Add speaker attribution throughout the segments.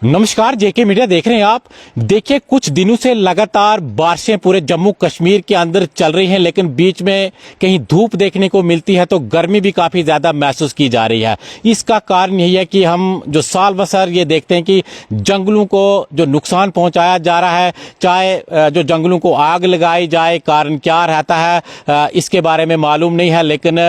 Speaker 1: नमस्कार, जेके मीडिया देख रहे हैं आप। देखिए, कुछ दिनों से लगातार बारिशें पूरे जम्मू कश्मीर के अंदर चल रही हैं, लेकिन बीच में कहीं धूप देखने को मिलती है तो गर्मी भी काफी ज्यादा महसूस की जा रही है। इसका कारण यही है कि हम जो साल बसर ये देखते हैं कि जंगलों को जो नुकसान पहुंचाया जा रहा है, चाहे जो जंगलों को आग लगाई जाए, कारण क्या रहता है इसके बारे में मालूम नहीं है, लेकिन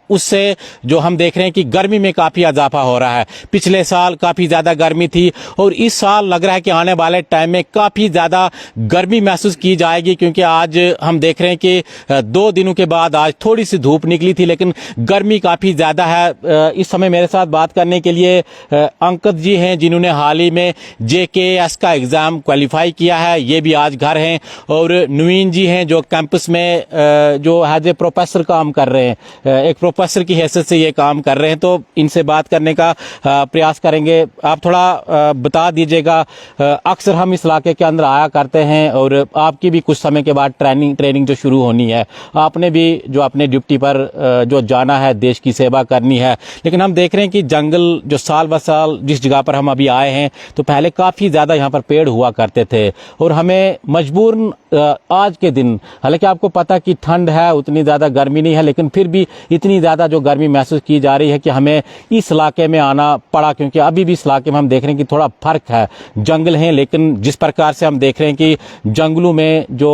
Speaker 1: उससे जो हम देख रहे हैं कि गर्मी में काफी इजाफा हो रहा है। पिछले साल काफी ज्यादा गर्मी थी और इस साल लग रहा है कि आने वाले टाइम में काफी ज्यादा गर्मी महसूस की जाएगी, क्योंकि आज हम देख रहे हैं कि 2 दिनों के बाद आज थोड़ी सी धूप निकली थी, लेकिन गर्मी काफी ज्यादा है। इस समय मेरे साथ बात करने के लिए अंकित जी हैं, जिन्होंने हाल ही में JKS का एग्जाम क्वालिफाई किया है, ये भी आज घर हैं। और नवीन जी हैं जो कैंपस में जो एज ए प्रोफेसर काम कर रहे हैं, एक प्रोफेसर की हैसियत से ये काम कर रहे हैं, तो इनसे बात करने का प्रयास करेंगे। आप थोड़ा बता दीजिएगा, अक्सर हम इस इलाके के अंदर आया करते हैं और आपकी भी कुछ समय के बाद ट्रेनिंग जो शुरू होनी है, आपने भी जो अपने ड्यूटी पर जो जाना है, देश की सेवा करनी है, लेकिन हम देख रहे हैं कि जंगल जो साल ब साल जिस जगह पर हम अभी आए हैं, तो पहले काफ़ी ज़्यादा यहाँ पर पेड़ हुआ करते थे और हमें मजबूरन आज के दिन, हालांकि आपको पता कि ठंड है, उतनी ज़्यादा गर्मी नहीं है, लेकिन फिर भी इतनी ज़्यादा जो गर्मी महसूस की जा रही है कि हमें इस इलाके में आना पड़ा, क्योंकि अभी भी इस इलाके में हम देख रहे हैं कि थोड़ा फर्क है। जंगल हैं, लेकिन जिस प्रकार से हम देख रहे हैं कि जंगलों में जो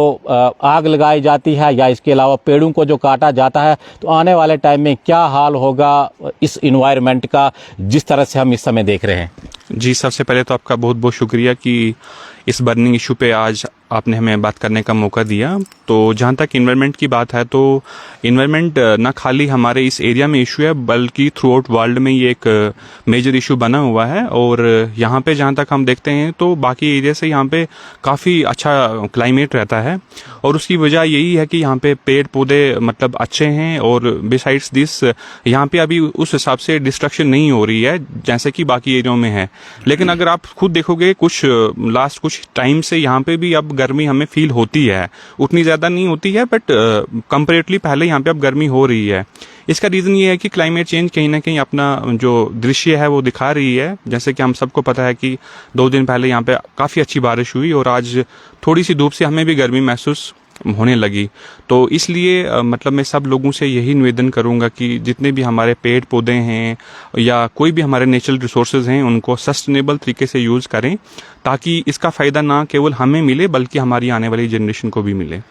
Speaker 1: आग लगाई जाती है या इसके अलावा पेड़ों को जो काटा जाता है, तो आने वाले टाइम में क्या हाल होगा इस इन्वायरमेंट का, जिस तरह से हम इस समय देख रहे हैं।
Speaker 2: जी, सबसे पहले तो आपका बहुत बहुत शुक्रिया कि इस बर्निंग इशू पे आज आपने हमें बात करने का मौका दिया। तो जहाँ तक इन्वायरमेंट की बात है, तो इन्वायरमेंट ना खाली हमारे इस एरिया में इशू है, बल्कि थ्रू आउट वर्ल्ड में ये एक मेजर इशू बना हुआ है। और यहाँ पे जहाँ तक हम देखते हैं तो बाकी एरिया से यहाँ पे काफ़ी अच्छा क्लाइमेट रहता है, और उसकी वजह यही है कि यहाँ पे पेड़ पौधे मतलब अच्छे हैं, और बिसाइड्स दिस यहाँ पे अभी उस हिसाब से डिस्ट्रक्शन नहीं हो रही है जैसे कि बाकी एरियो में है। लेकिन अगर आप खुद देखोगे, कुछ टाइम से यहाँ पे भी अब गर्मी हमें फील होती है, उतनी ज़्यादा नहीं होती है, बट कंपैरेटिवली पहले यहाँ पे अब गर्मी हो रही है। इसका रीज़न ये है कि क्लाइमेट चेंज कहीं ना कहीं अपना जो दृश्य है वो दिखा रही है। जैसे कि हम सबको पता है कि 2 दिन पहले यहाँ पे काफ़ी अच्छी बारिश हुई, और आज थोड़ी सी धूप से हमें भी गर्मी महसूस होने लगी। तो इसलिए मतलब मैं सब लोगों से यही निवेदन करूंगा कि जितने भी हमारे पेड़ पौधे हैं या कोई भी हमारे नेचुरल रिसोर्सेज हैं, उनको सस्टेनेबल तरीके से यूज़ करें, ताकि इसका फ़ायदा ना केवल हमें मिले बल्कि हमारी आने वाली जनरेशन को भी मिले।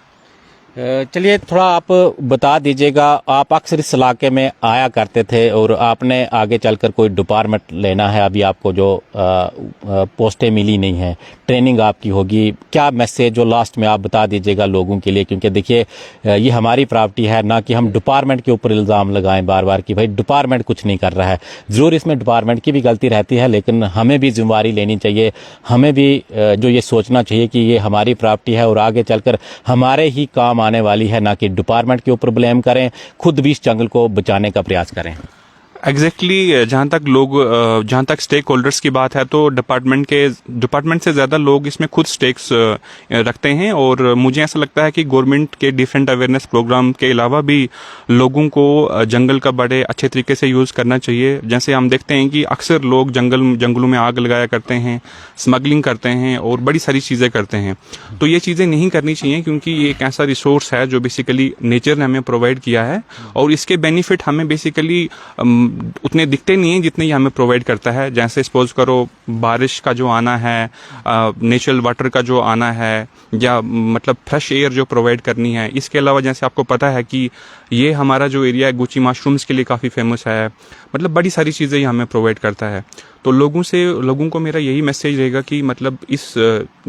Speaker 1: चलिए, थोड़ा आप बता दीजिएगा, आप अक्सर इस इलाके में आया करते थे और आपने आगे चलकर कोई डिपार्टमेंट लेना है, अभी आपको जो पोस्टें मिली नहीं है, ट्रेनिंग आपकी होगी, क्या मैसेज जो लास्ट में आप बता दीजिएगा लोगों के लिए, क्योंकि देखिए ये हमारी प्रॉपर्टी है, ना कि हम डिपार्टमेंट के ऊपर इल्ज़ाम लगाएं बार बार कि भाई डिपार्टमेंट कुछ नहीं कर रहा है। ज़रूर इसमें डिपार्टमेंट की भी गलती रहती है, लेकिन हमें भी जिम्मेवारी लेनी चाहिए, हमें भी जो ये सोचना चाहिए कि ये हमारी प्रॉपर्टी है और आगे चलकर हमारे ही काम आने वाली है, ना कि डिपार्टमेंट के ऊपर ब्लेम करें, खुद भी इस जंगल को बचाने का प्रयास करें।
Speaker 2: एग्जैक्टली जहाँ तक स्टेक होल्डर्स की बात है, तो डिपार्टमेंट से ज़्यादा लोग इसमें खुद स्टेक्स रखते हैं, और मुझे ऐसा लगता है कि गवर्नमेंट के डिफरेंट अवेयरनेस प्रोग्राम के अलावा भी लोगों को जंगल का बड़े अच्छे तरीके से यूज़ करना चाहिए। जैसे हम देखते हैं कि अक्सर लोग जंगलों में आग लगाया करते हैं, स्मगलिंग करते हैं और बड़ी सारी चीज़ें करते हैं। तो ये चीज़ें नहीं करनी चाहिए, क्योंकि ये एक ऐसा रिसोर्स है जो बेसिकली नेचर ने हमें प्रोवाइड किया है, और इसके बेनिफिट हमें बेसिकली उतने दिखते नहीं हैं जितने ये हमें प्रोवाइड करता है। जैसे सपोज करो बारिश का जो आना है, नेचुरल वाटर का जो आना है, या मतलब फ्रेश एयर जो प्रोवाइड करनी है। इसके अलावा जैसे आपको पता है कि ये हमारा जो एरिया है गुची मशरूम्स के लिए काफ़ी फेमस है, मतलब बड़ी सारी चीज़ें ये हमें प्रोवाइड करता है। तो लोगों को मेरा यही मैसेज रहेगा कि मतलब इस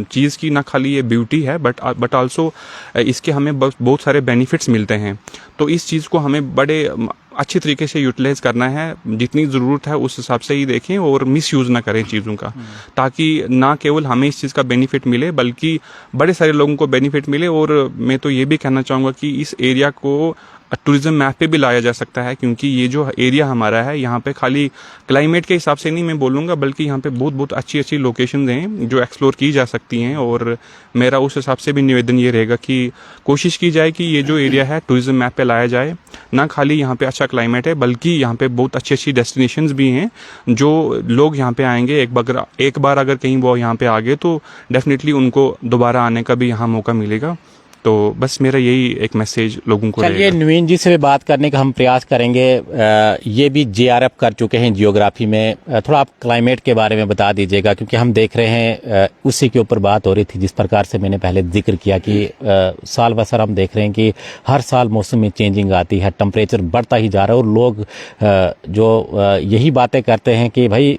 Speaker 2: चीज़ की ना खाली ये ब्यूटी है, बट आल्सो इसके हमें बहुत सारे बेनिफिट्स मिलते हैं। तो इस चीज़ को हमें बड़े अच्छी तरीके से यूटिलाइज करना है, जितनी ज़रूरत है उस हिसाब से ही देखें और मिसयूज़ ना करें चीज़ों का, ताकि ना केवल हमें इस चीज़ का बेनिफिट मिले बल्कि बड़े सारे लोगों को बेनिफिट मिले। और मैं तो ये भी कहना चाहूँगा कि इस एरिया को टूरिज्म मैप पे भी लाया जा सकता है, क्योंकि ये जो एरिया हमारा है यहाँ पे खाली क्लाइमेट के हिसाब से नहीं मैं बोलूँगा, बल्कि यहाँ पे बहुत बहुत अच्छी अच्छी लोकेशंस हैं जो एक्सप्लोर की जा सकती हैं। और मेरा उस हिसाब से भी निवेदन ये रहेगा कि कोशिश की जाए कि ये जो एरिया है टूरिज्म मैप पे लाया जाए। ना खाली यहाँ पे अच्छा क्लाइमेट है, बल्कि यहाँ पे बहुत अच्छी अच्छी डेस्टिनेशंस भी हैं जो लोग यहाँ पे आएंगे। एक बार अगर कहीं वो यहाँ पे आ गए तो डेफिनेटली उनको दोबारा आने का भी यहाँ मौका मिलेगा। तो बस मेरा यही एक मैसेज लोगों को
Speaker 1: चलिए,
Speaker 2: रहेगा।
Speaker 1: नवीन जी से भी बात करने का हम प्रयास करेंगे। ये भी जेआरएफ कर चुके हैं जियोग्राफी में। थोड़ा आप क्लाइमेट के बारे में बता दीजिएगा, क्योंकि हम देख रहे हैं उसी के ऊपर बात हो रही थी जिस प्रकार से मैंने पहले जिक्र किया कि साल ब साल हम देख रहे हैं कि हर साल मौसम में चेंजिंग आती है, टेम्परेचर बढ़ता ही जा रहा है। और लोग जो यही बातें करते हैं कि भाई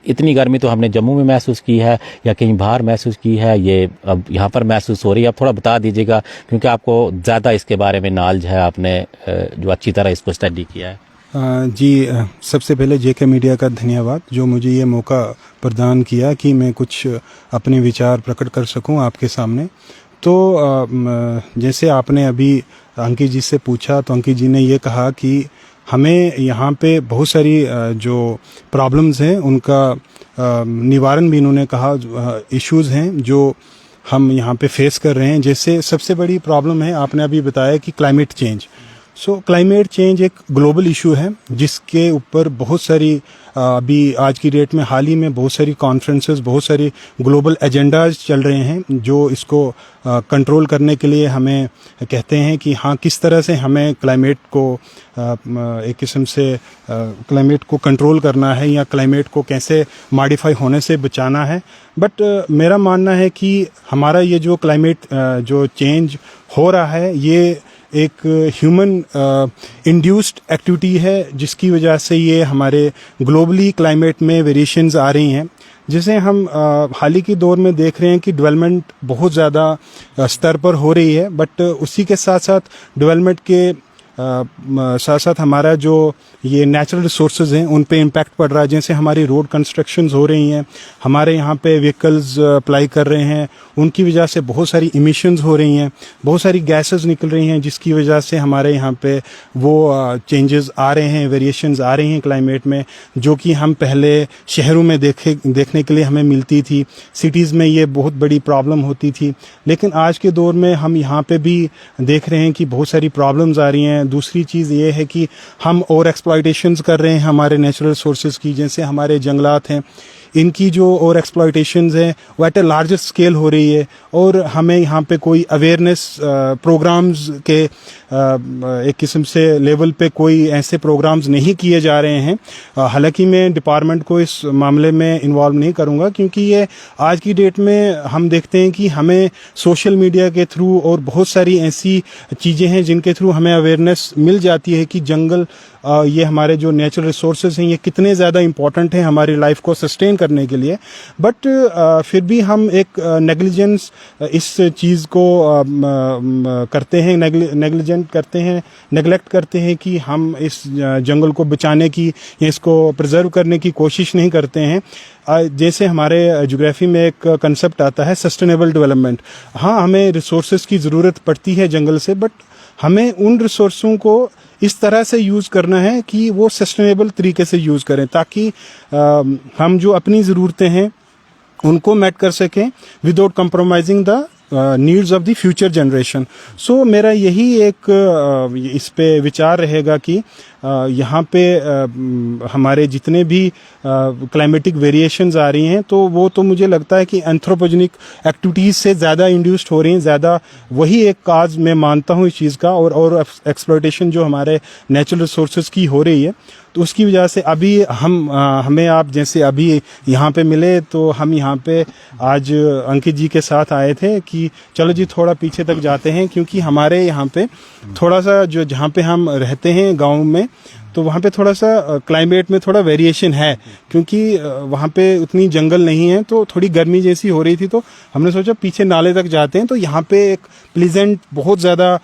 Speaker 1: इतनी गर्मी तो हमने जम्मू में महसूस की है या कहीं बाहर महसूस की है, ये अब यहाँ पर महसूस हो रही है। आप थोड़ा बता दीजिएगा, क्योंकि आपको ज़्यादा इसके बारे में नॉलेज है, आपने जो अच्छी तरह इसको स्टडी किया है।
Speaker 3: जी, सबसे पहले जेके मीडिया का धन्यवाद जो मुझे ये मौका प्रदान किया कि मैं कुछ अपने विचार प्रकट कर सकूं आपके सामने। तो जैसे आपने अभी अंकित जी से पूछा, तो अंकित जी ने ये कहा कि हमें यहाँ पे बहुत सारी जो प्रॉब्लम्स हैं उनका निवारण भी इन्होंने कहा, इश्यूज़ हैं जो हम यहाँ पे फेस कर रहे हैं। जैसे सबसे बड़ी प्रॉब्लम है, आपने अभी बताया कि क्लाइमेट चेंज। सो क्लाइमेट चेंज एक ग्लोबल इशू है जिसके ऊपर बहुत सारी अभी आज की डेट में हाल ही में बहुत सारी कॉन्फ्रेंसेस, बहुत सारी ग्लोबल एजेंडाज चल रहे हैं जो इसको कंट्रोल करने के लिए हमें कहते हैं कि हाँ, किस तरह से हमें क्लाइमेट को एक किस्म से क्लाइमेट को कंट्रोल करना है या क्लाइमेट को कैसे मॉडिफाई होने से बचाना है। बट मेरा मानना है कि हमारा ये जो क्लाइमेट जो चेंज हो रहा है, ये एक ह्यूमन इंड्यूस्ड एक्टिविटी है जिसकी वजह से ये हमारे ग्लोबली क्लाइमेट में वेरिएशंस आ रही हैं। जैसे हम हाल ही के दौर में देख रहे हैं कि डेवलपमेंट बहुत ज़्यादा स्तर पर हो रही है, बट उसी के साथ साथ डेवलपमेंट के साथ साथ हमारा जो ये नेचुरल रिसोर्सेज हैं उन पे इम्पैक्ट पड़ रहा है। जैसे हमारी रोड कंस्ट्रक्शंस हो रही हैं, हमारे यहाँ पे व्हीकल्स अप्लाई कर रहे हैं, उनकी वजह से बहुत सारी इमिशंस हो रही हैं, बहुत सारी गैसेस निकल रही हैं, जिसकी वजह से हमारे यहाँ पे वो चेंजेस आ रहे हैं, वेरिएशंस आ रही हैं क्लाइमेट में, जो कि हम पहले शहरों में देखने के लिए हमें मिलती थी। सिटीज़ में ये बहुत बड़ी प्रॉब्लम होती थी, लेकिन आज के दौर में हम यहाँ पे भी देख रहे हैं कि बहुत सारी प्रॉब्लम्स आ रही हैं। दूसरी चीज़ ये है कि हम ओवर एक्सप्लॉयटेशंस कर रहे हैं हमारे नेचुरल रिसोर्सेज की। जैसे हमारे जंगलात हैं, इनकी जो और एक्सप्लॉयटेशंस हैं वो एट ए लार्जर स्केल हो रही है, और हमें यहाँ पे कोई अवेयरनेस प्रोग्राम्स के एक किस्म से लेवल पे कोई ऐसे प्रोग्राम्स नहीं किए जा रहे हैं। हालांकि मैं डिपार्टमेंट को इस मामले में इन्वॉल्व नहीं करूँगा, क्योंकि ये आज की डेट में हम देखते हैं कि हमें सोशल मीडिया के थ्रू और बहुत सारी ऐसी चीज़ें हैं जिनके थ्रू हमें अवेयरनेस मिल जाती है कि जंगल, ये हमारे जो नेचुरल रिसोर्सेज हैं, ये कितने ज़्यादा इम्पॉर्टेंट हैं हमारी लाइफ को सस्टेन करने के लिए। बट फिर भी हम एक नेग्लिजेंस इस चीज़ को करते हैं, नेग्लिजेंट करते हैं, नेगलेक्ट करते हैं कि हम इस जंगल को बचाने की या इसको प्रिजर्व करने की कोशिश नहीं करते हैं। जैसे हमारे ज्योग्राफी में एक कंसेप्ट आता है सस्टेनेबल डेवलपमेंट। हाँ, हमें रिसोर्सेज की ज़रूरत पड़ती है जंगल से, बट हमें उन रिसोर्सों को इस तरह से यूज़ करना है कि वो सस्टेनेबल तरीके से यूज़ करें, ताकि हम जो अपनी ज़रूरतें हैं उनको मेट कर सकें without compromising the needs of the future generation. So मेरा यही एक इस पे विचार रहेगा कि यहाँ पे हमारे जितने भी क्लाइमेटिक वेरिएशंस आ रही हैं, तो वो तो मुझे लगता है कि एंथ्रोपोजेनिक एक्टिविटीज़ से ज़्यादा इंड्यूस्ड हो रही हैं, ज़्यादा वही एक काज मैं मानता हूँ इस चीज़ का, और एक्सप्लॉयटेशन जो हमारे नेचुरल रिसोर्सेज की हो रही है, तो उसकी वजह से अभी हमें आप जैसे अभी यहाँ पे मिले, तो हम यहाँ पे आज अंकित जी के साथ आए थे कि चलो जी थोड़ा पीछे तक जाते हैं, क्योंकि हमारे यहाँ पे थोड़ा सा जो जहाँ पे हम रहते हैं गांव में, तो वहाँ पे थोड़ा सा क्लाइमेट में थोड़ा वेरिएशन है, क्योंकि वहाँ पे उतनी जंगल नहीं है, तो थोड़ी गर्मी जैसी हो रही थी। तो हमने सोचा पीछे नाले तक जाते हैं, तो यहाँ पे एक प्लीजेंट बहुत ज़्यादा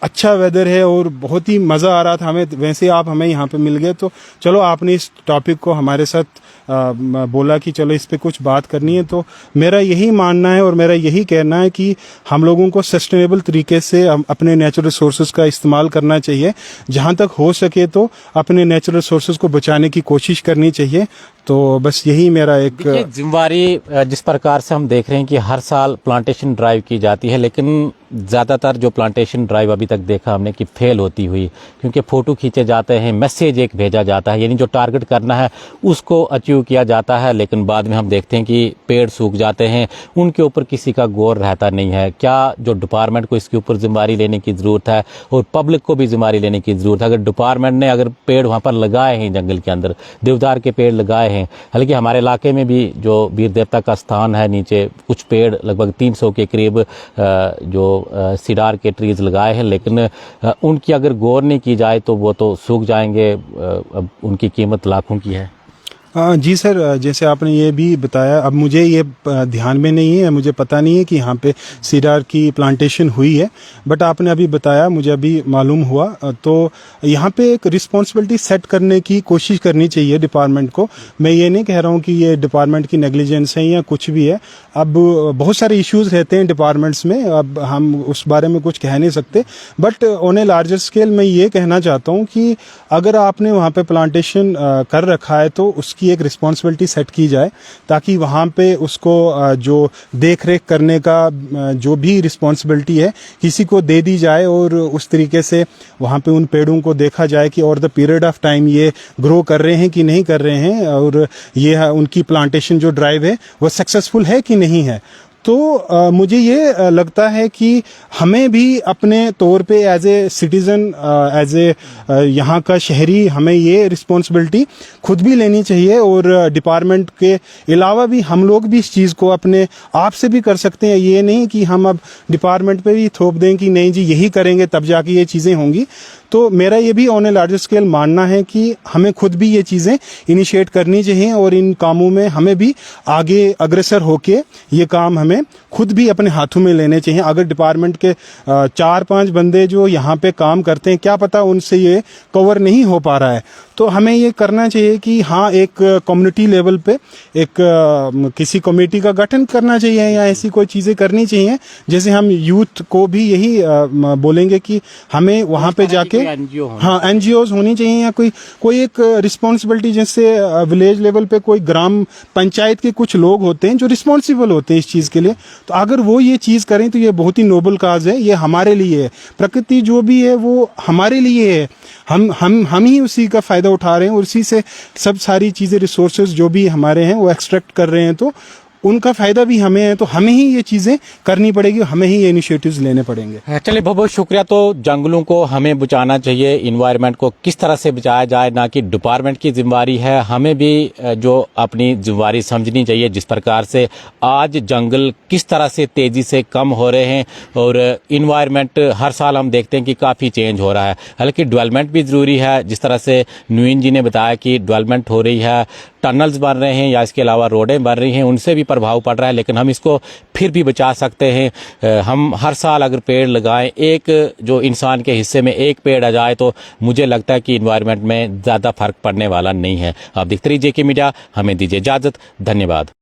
Speaker 3: अच्छा वेदर है और बहुत ही मज़ा आ रहा था हमें। वैसे आप हमें यहाँ पे मिल गए तो चलो आपने इस टॉपिक को हमारे साथ बोला कि चलो इस पे कुछ बात करनी है। तो मेरा यही मानना है और मेरा यही कहना है कि हम लोगों को सस्टेनेबल तरीके से अपने नेचुरल रिसोर्सेज का इस्तेमाल करना चाहिए। जहाँ तक हो सके तो अपने नेचुरल रिसोर्सेज को बचाने की कोशिश करनी चाहिए। तो बस यही मेरा एक
Speaker 1: जिम्मेवारी जिस प्रकार से हम देख रहे हैं कि हर साल प्लांटेशन ड्राइव की जाती है, लेकिन ज़्यादातर जो प्लांटेशन ड्राइव अभी तक देखा हमने कि फेल होती हुई, क्योंकि फ़ोटो खींचे जाते हैं, मैसेज एक भेजा जाता है, यानी जो टारगेट करना है उसको अचीव किया जाता है, लेकिन बाद में हम देखते हैं कि पेड़ सूख जाते हैं, उनके ऊपर किसी का गौर रहता नहीं है। क्या जो डिपार्टमेंट को इसके ऊपर जिम्मेवारी लेने की ज़रूरत है और पब्लिक को भी जिम्मेवारी लेने की ज़रूरत है। अगर डिपार्टमेंट ने अगर पेड़ वहाँ पर लगाए हैं, जंगल के अंदर देवदार के पेड़ लगाए हैं, हालांकि हमारे इलाके में भी जो वीर देवता का स्थान है नीचे कुछ पेड़ लगभग 300 के करीब जो सिडार के ट्रीज लगाए हैं, लेकिन उनकी अगर गौर नहीं की जाए तो वो तो सूख जाएंगे। अब उनकी कीमत लाखों की है।
Speaker 3: जी सर, जैसे आपने ये भी बताया, अब मुझे ये ध्यान में नहीं है, मुझे पता नहीं है कि यहाँ पे सीडार की प्लांटेशन हुई है, बट आपने अभी बताया, मुझे अभी मालूम हुआ। तो यहाँ पे एक रिस्पॉन्सिबिलिटी सेट करने की कोशिश करनी चाहिए डिपार्टमेंट को। मैं ये नहीं कह रहा हूँ कि ये डिपार्टमेंट की नेग्लिजेंस है या कुछ भी है। अब बहुत सारे इश्यूज रहते हैं डिपार्टमेंट्स में, अब हम उस बारे में कुछ कह नहीं सकते, but on a larger scale मैं ये कहना चाहता हूँ कि अगर आपने वहाँ पे प्लांटेशन कर रखा है तो उसकी एक रिस्पॉन्सिबिलिटी सेट की जाए, ताकि वहाँ पे उसको जो देख रेख करने का जो भी रिस्पॉन्सिबिलिटी है किसी को दे दी जाए, और उस तरीके से वहाँ पे उन पेड़ों को देखा जाए कि over the period of time ये ग्रो कर रहे हैं कि नहीं कर रहे हैं, और ये उनकी प्लांटेशन जो ड्राइव है वो सक्सेसफुल है कि नहीं है। तो मुझे ये लगता है कि हमें भी अपने तौर पे as a citizen, as a यहाँ का शहरी, हमें ये रिस्पॉन्सिबिलिटी खुद भी लेनी चाहिए, और डिपार्टमेंट के अलावा भी हम लोग भी इस चीज़ को अपने आप से भी कर सकते हैं। ये नहीं कि हम अब डिपार्टमेंट पे भी थोप दें कि नहीं जी यही करेंगे तब जाके ये चीज़ें होंगी। तो मेरा ये भी ऑन ए लार्जर स्केल मानना है कि हमें खुद भी ये चीज़ें इनिशिएट करनी चाहिए, और इन कामों में हमें भी आगे अग्रसर होके ये काम हमें खुद भी अपने हाथों में लेने चाहिए। अगर डिपार्टमेंट के 4-5 बंदे जो यहाँ पे काम करते हैं, क्या पता उनसे ये कवर नहीं हो पा रहा है, तो हमें ये करना चाहिए कि हाँ एक कम्युनिटी लेवल पे एक किसी कमेटी का गठन करना चाहिए या ऐसी कोई चीज़ें करनी चाहिए। जैसे हम यूथ को भी यही बोलेंगे कि हमें वहाँ पे जाके हाँ एनजीओज होनी चाहिए, या कोई एक रिस्पॉन्सिबिलिटी, जैसे विलेज लेवल पे कोई ग्राम पंचायत के कुछ लोग होते हैं जो रिस्पॉन्सिबल होते हैं इस चीज़ के लिए। तो अगर वो ये चीज़ करें तो ये बहुत ही नोबल काज है, ये हमारे लिए है। प्रकृति जो भी है वो हमारे लिए है, हम ही उसी का फायदा उठा रहे हैं, और उसी से सब सारी चीज़ें रिसोर्सेज जो भी हमारे हैं वो एक्सट्रैक्ट कर रहे हैं, तो उनका फायदा भी हमें है। तो हमें ही ये चीज़ें करनी पड़ेगी, हमें ही ये इनिशिएटिव्स लेने पड़ेंगे।
Speaker 1: चलिए बहुत बहुत शुक्रिया। तो जंगलों को हमें बचाना चाहिए, इन्वायरमेंट को किस तरह से बचाया जाए, ना कि डिपार्टमेंट की जिम्मेवारी है, हमें भी जो अपनी जिम्मेवारी समझनी चाहिए। जिस प्रकार से आज जंगल किस तरह से तेजी से कम हो रहे हैं, और इन्वायरमेंट हर साल हम देखते हैं कि काफ़ी चेंज हो रहा है। हालांकि डेवलपमेंट भी ज़रूरी है, जिस तरह से नुइन जी ने बताया कि डेवलपमेंट हो रही है, टनल्स बन रहे हैं या इसके अलावा रोडें बन रही हैं, उनसे भी प्रभाव पड़ रहा है, लेकिन हम इसको फिर भी बचा सकते हैं। हम हर साल अगर पेड़ लगाएं, एक जो इंसान के हिस्से में एक पेड़ आ जाए, तो मुझे लगता है कि इन्वायरमेंट में ज़्यादा फर्क पड़ने वाला नहीं है। आप देखते रहिए जेके मीडिया, हमें दीजिए इजाज़त, धन्यवाद।